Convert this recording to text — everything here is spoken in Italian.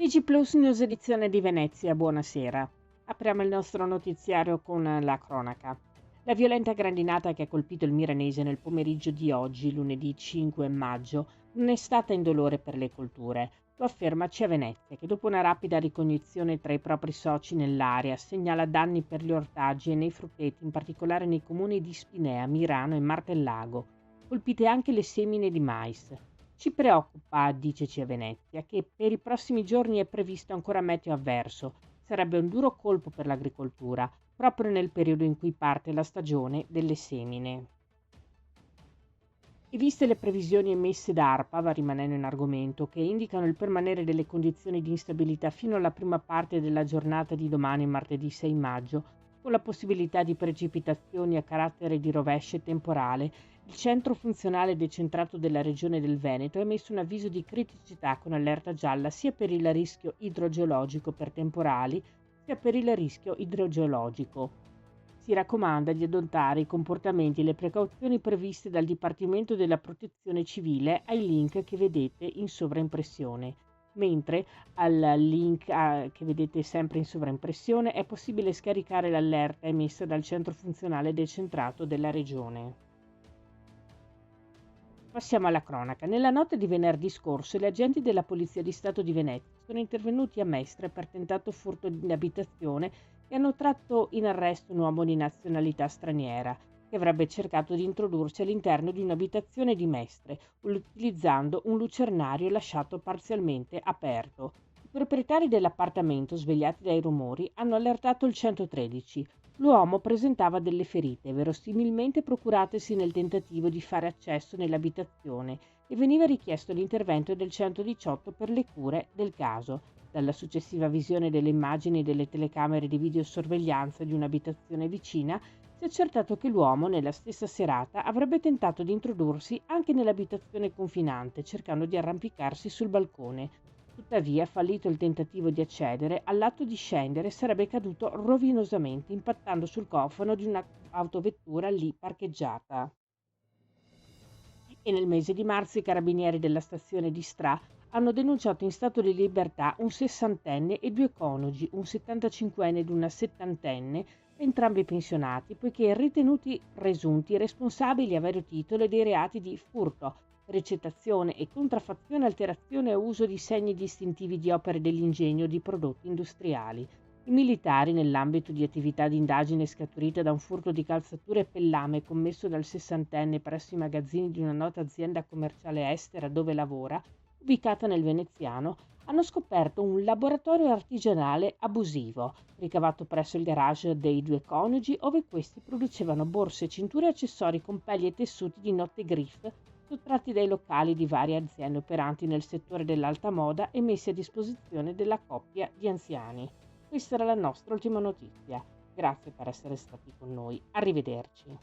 TG Plus News edizione di Venezia, buonasera. Apriamo il nostro notiziario con la cronaca. La violenta grandinata che ha colpito il Milanese nel pomeriggio di oggi, lunedì 5 maggio, non è stata indolore per le colture. Lo afferma CIA Venezia, che dopo una rapida ricognizione tra i propri soci nell'area segnala danni per gli ortaggi e nei frutteti, in particolare nei comuni di Spinea, Mirano e Martellago. Colpite anche le semine di mais. Ci preoccupa, dice CIA Venezia, che per i prossimi giorni è previsto ancora meteo avverso. Sarebbe un duro colpo per l'agricoltura, proprio nel periodo in cui parte la stagione delle semine. E viste le previsioni emesse da ARPA, va rimanendo in argomento, che indicano il permanere delle condizioni di instabilità fino alla prima parte della giornata di domani, martedì 6 maggio, con la possibilità di precipitazioni a carattere di rovescio e temporale, il centro funzionale decentrato della regione del Veneto ha emesso un avviso di criticità con allerta gialla sia per il rischio idrogeologico per temporali, sia per il rischio idrogeologico. Si raccomanda di adottare i comportamenti e le precauzioni previste dal Dipartimento della Protezione Civile ai link che vedete in sovraimpressione, mentre al link che vedete sempre in sovraimpressione è possibile scaricare l'allerta emessa dal centro funzionale decentrato della regione. Passiamo alla cronaca. Nella notte di venerdì scorso gli agenti della Polizia di Stato di Venezia sono intervenuti a Mestre per tentato furto in abitazione e hanno tratto in arresto un uomo di nazionalità straniera che avrebbe cercato di introdursi all'interno di un'abitazione di Mestre utilizzando un lucernario lasciato parzialmente aperto. I proprietari dell'appartamento, svegliati dai rumori, hanno allertato il 113. L'uomo presentava delle ferite, verosimilmente procuratesi nel tentativo di fare accesso nell'abitazione, e veniva richiesto l'intervento del 118 per le cure del caso. Dalla successiva visione delle immagini delle telecamere di videosorveglianza di un'abitazione vicina, si è accertato che l'uomo, nella stessa serata, avrebbe tentato di introdursi anche nell'abitazione confinante, cercando di arrampicarsi sul balcone. Tuttavia, fallito il tentativo di accedere, all'atto di scendere sarebbe caduto rovinosamente, impattando sul cofano di un'autovettura lì parcheggiata. E nel mese di marzo i carabinieri della stazione di Stra hanno denunciato in stato di libertà un sessantenne e due coniugi, un 75enne ed una settantenne, entrambi pensionati, poiché ritenuti presunti responsabili a vario titolo dei reati di furto, ricettazione e contraffazione, alterazione e uso di segni distintivi di opere dell'ingegno o di prodotti industriali. I militari, nell'ambito di attività di indagine scaturita da un furto di calzature e pellame commesso dal sessantenne presso i magazzini di una nota azienda commerciale estera dove lavora, ubicata nel Veneziano, hanno scoperto un laboratorio artigianale abusivo, ricavato presso il garage dei due coniugi, ove questi producevano borse, cinture e accessori con pelli e tessuti di notte griff sottratti dai locali di varie aziende operanti nel settore dell'alta moda e messi a disposizione della coppia di anziani. Questa era la nostra ultima notizia. Grazie per essere stati con noi. Arrivederci.